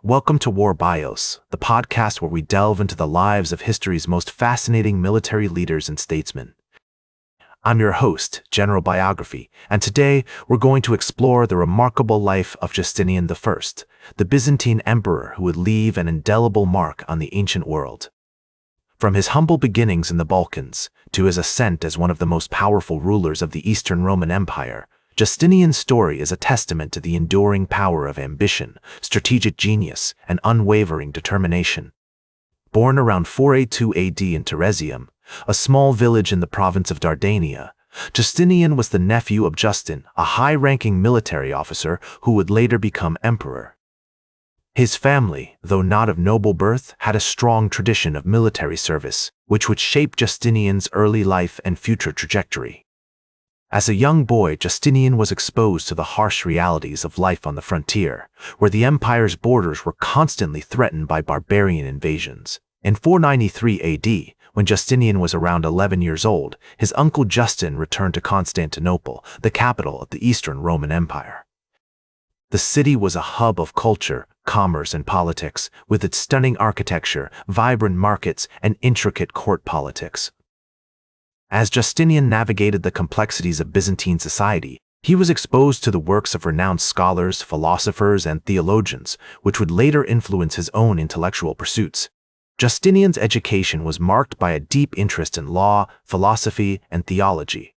Welcome to War Bios, the podcast where we delve into the lives of history's most fascinating military leaders and statesmen. I'm your host, General Biography, and today we're going to explore the remarkable life of Justinian I, the Byzantine emperor who would leave an indelible mark on the ancient world. From his humble beginnings in the Balkans to his ascent as one of the most powerful rulers of the Eastern Roman Empire, Justinian's story is a testament to the enduring power of ambition, strategic genius, and unwavering determination. Born around 482 AD in Teresium, a small village in the province of Dardania, Justinian was the nephew of Justin, a high-ranking military officer who would later become emperor. His family, though not of noble birth, had a strong tradition of military service, which would shape Justinian's early life and future trajectory. As a young boy, Justinian was exposed to the harsh realities of life on the frontier, where the empire's borders were constantly threatened by barbarian invasions. In 493 AD, when Justinian was around 11 years old, his uncle Justin returned to Constantinople, the capital of the Eastern Roman Empire. The city was a hub of culture, commerce, and politics, with its stunning architecture, vibrant markets, and intricate court politics. As Justinian navigated the complexities of Byzantine society, he was exposed to the works of renowned scholars, philosophers, and theologians, which would later influence his own intellectual pursuits. Justinian's education was marked by a deep interest in law, philosophy, and theology.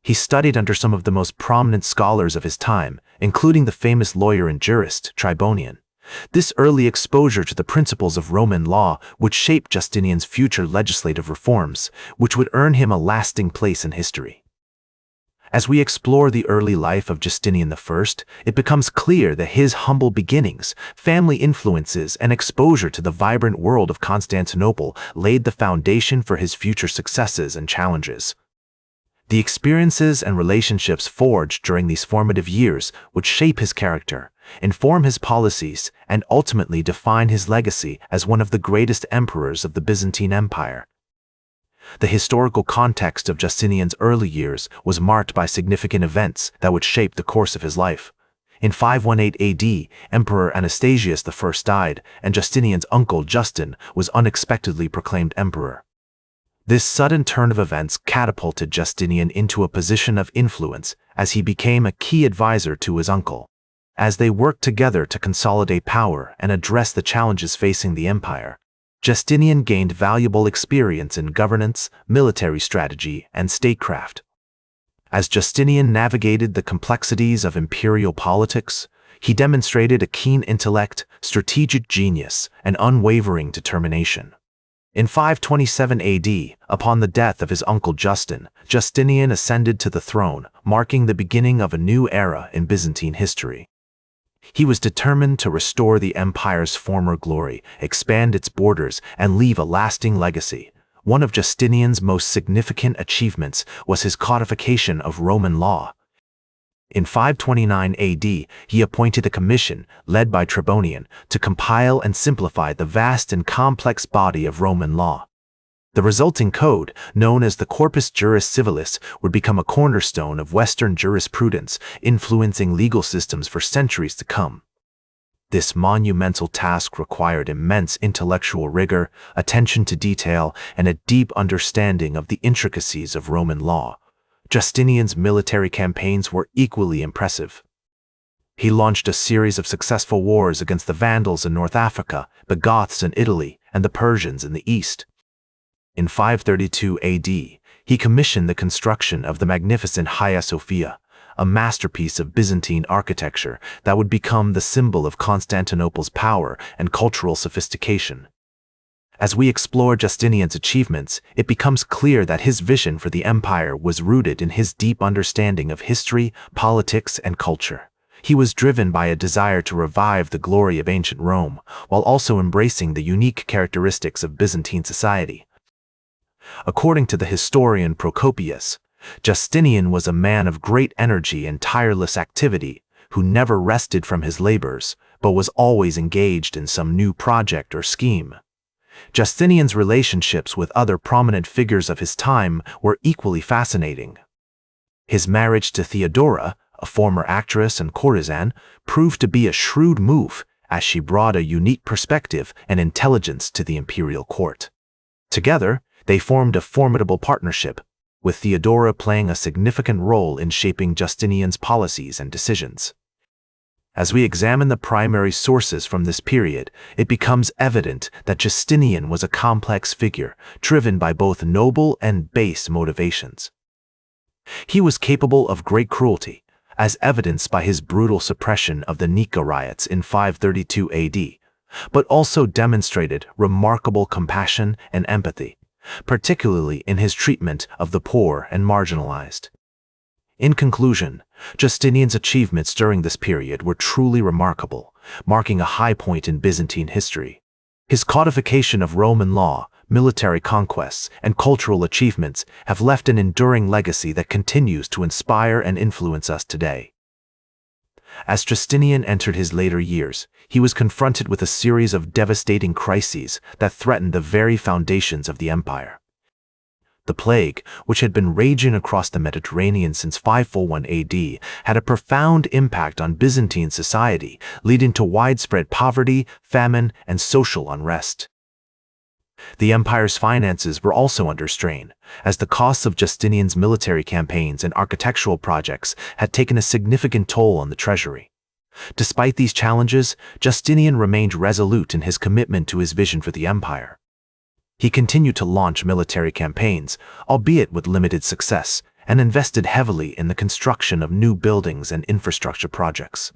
He studied under some of the most prominent scholars of his time, including the famous lawyer and jurist Tribonian. This early exposure to the principles of Roman law would shape Justinian's future legislative reforms, which would earn him a lasting place in history. As we explore the early life of Justinian I, it becomes clear that his humble beginnings, family influences, and exposure to the vibrant world of Constantinople laid the foundation for his future successes and challenges. The experiences and relationships forged during these formative years would shape his character, inform his policies, and ultimately define his legacy as one of the greatest emperors of the Byzantine Empire. The historical context of Justinian's early years was marked by significant events that would shape the course of his life. In 518 AD, Emperor Anastasius I died, and Justinian's uncle Justin was unexpectedly proclaimed emperor. This sudden turn of events catapulted Justinian into a position of influence as he became a key advisor to his uncle. As they worked together to consolidate power and address the challenges facing the empire, Justinian gained valuable experience in governance, military strategy, and statecraft. As Justinian navigated the complexities of imperial politics, he demonstrated a keen intellect, strategic genius, and unwavering determination. In 527 AD, upon the death of his uncle Justin, Justinian ascended to the throne, marking the beginning of a new era in Byzantine history. He was determined to restore the empire's former glory, expand its borders, and leave a lasting legacy. One of Justinian's most significant achievements was his codification of Roman law. In 529 AD, he appointed a commission, led by Tribonian, to compile and simplify the vast and complex body of Roman law. The resulting code, known as the Corpus Juris Civilis, would become a cornerstone of Western jurisprudence, influencing legal systems for centuries to come. This monumental task required immense intellectual rigor, attention to detail, and a deep understanding of the intricacies of Roman law. Justinian's military campaigns were equally impressive. He launched a series of successful wars against the Vandals in North Africa, the Goths in Italy, and the Persians in the East. In 532 AD, he commissioned the construction of the magnificent Hagia Sophia, a masterpiece of Byzantine architecture that would become the symbol of Constantinople's power and cultural sophistication. As we explore Justinian's achievements, it becomes clear that his vision for the empire was rooted in his deep understanding of history, politics, and culture. He was driven by a desire to revive the glory of ancient Rome, while also embracing the unique characteristics of Byzantine society. According to the historian Procopius, Justinian was a man of great energy and tireless activity, who never rested from his labors, but was always engaged in some new project or scheme. Justinian's relationships with other prominent figures of his time were equally fascinating. His marriage to Theodora, a former actress and courtesan, proved to be a shrewd move, as she brought a unique perspective and intelligence to the imperial court. Together, they formed a formidable partnership, with Theodora playing a significant role in shaping Justinian's policies and decisions. As we examine the primary sources from this period, it becomes evident that Justinian was a complex figure, driven by both noble and base motivations. He was capable of great cruelty, as evidenced by his brutal suppression of the Nika riots in 532 AD, but also demonstrated remarkable compassion and empathy, particularly in his treatment of the poor and marginalized. In conclusion, Justinian's achievements during this period were truly remarkable, marking a high point in Byzantine history. His codification of Roman law, military conquests, and cultural achievements have left an enduring legacy that continues to inspire and influence us today. As Justinian entered his later years, he was confronted with a series of devastating crises that threatened the very foundations of the empire. The plague, which had been raging across the Mediterranean since 541 AD, had a profound impact on Byzantine society, leading to widespread poverty, famine, and social unrest. The empire's finances were also under strain, as the costs of Justinian's military campaigns and architectural projects had taken a significant toll on the treasury. Despite these challenges, Justinian remained resolute in his commitment to his vision for the empire. He continued to launch military campaigns, albeit with limited success, and invested heavily in the construction of new buildings and infrastructure projects.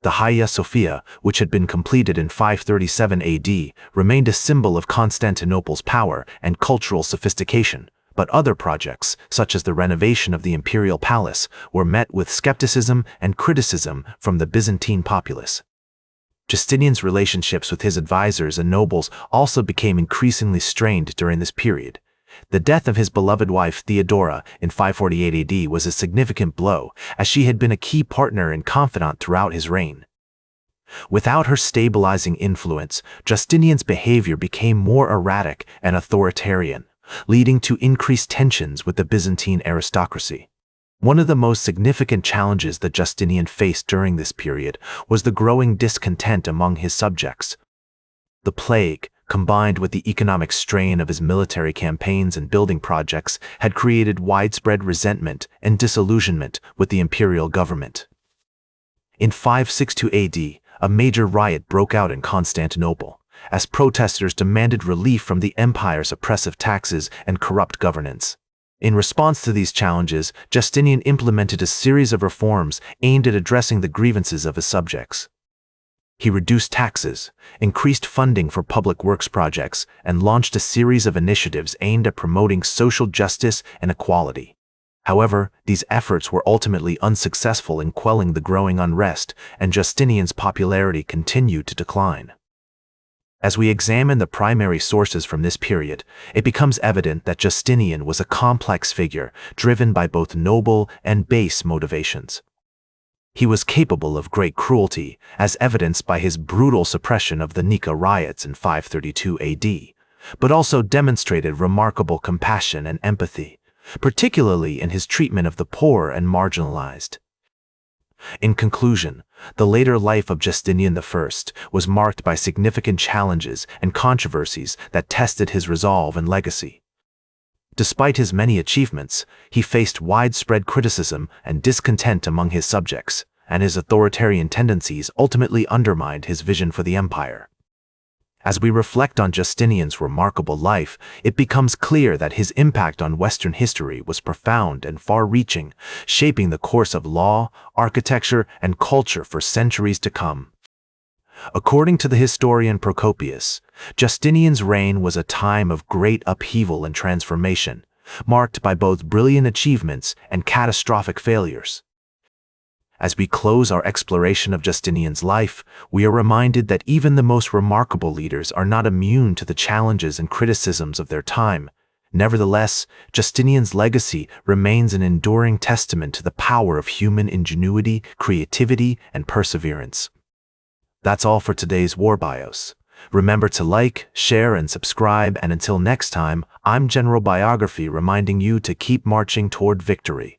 The Hagia Sophia, which had been completed in 537 AD, remained a symbol of Constantinople's power and cultural sophistication, but other projects, such as the renovation of the imperial palace, were met with skepticism and criticism from the Byzantine populace. Justinian's relationships with his advisors and nobles also became increasingly strained during this period. The death of his beloved wife Theodora in 548 AD was a significant blow, as she had been a key partner and confidant throughout his reign. Without her stabilizing influence, Justinian's behavior became more erratic and authoritarian, leading to increased tensions with the Byzantine aristocracy. One of the most significant challenges that Justinian faced during this period was the growing discontent among his subjects. The plague, combined with the economic strain of his military campaigns and building projects, had created widespread resentment and disillusionment with the imperial government. In 562 AD, a major riot broke out in Constantinople, as protesters demanded relief from the empire's oppressive taxes and corrupt governance. In response to these challenges, Justinian implemented a series of reforms aimed at addressing the grievances of his subjects. He reduced taxes, increased funding for public works projects, and launched a series of initiatives aimed at promoting social justice and equality. However, these efforts were ultimately unsuccessful in quelling the growing unrest, and Justinian's popularity continued to decline. As we examine the primary sources from this period, it becomes evident that Justinian was a complex figure, driven by both noble and base motivations. He was capable of great cruelty, as evidenced by his brutal suppression of the Nika riots in 532 AD, but also demonstrated remarkable compassion and empathy, particularly in his treatment of the poor and marginalized. In conclusion, the later life of Justinian I was marked by significant challenges and controversies that tested his resolve and legacy. Despite his many achievements, he faced widespread criticism and discontent among his subjects, and his authoritarian tendencies ultimately undermined his vision for the empire. As we reflect on Justinian's remarkable life, it becomes clear that his impact on Western history was profound and far-reaching, shaping the course of law, architecture, and culture for centuries to come. According to the historian Procopius, Justinian's reign was a time of great upheaval and transformation, marked by both brilliant achievements and catastrophic failures. As we close our exploration of Justinian's life, we are reminded that even the most remarkable leaders are not immune to the challenges and criticisms of their time. Nevertheless, Justinian's legacy remains an enduring testament to the power of human ingenuity, creativity, and perseverance. That's all for today's War Bios. Remember to like, share, and subscribe, and until next time, I'm General Biography reminding you to keep marching toward victory.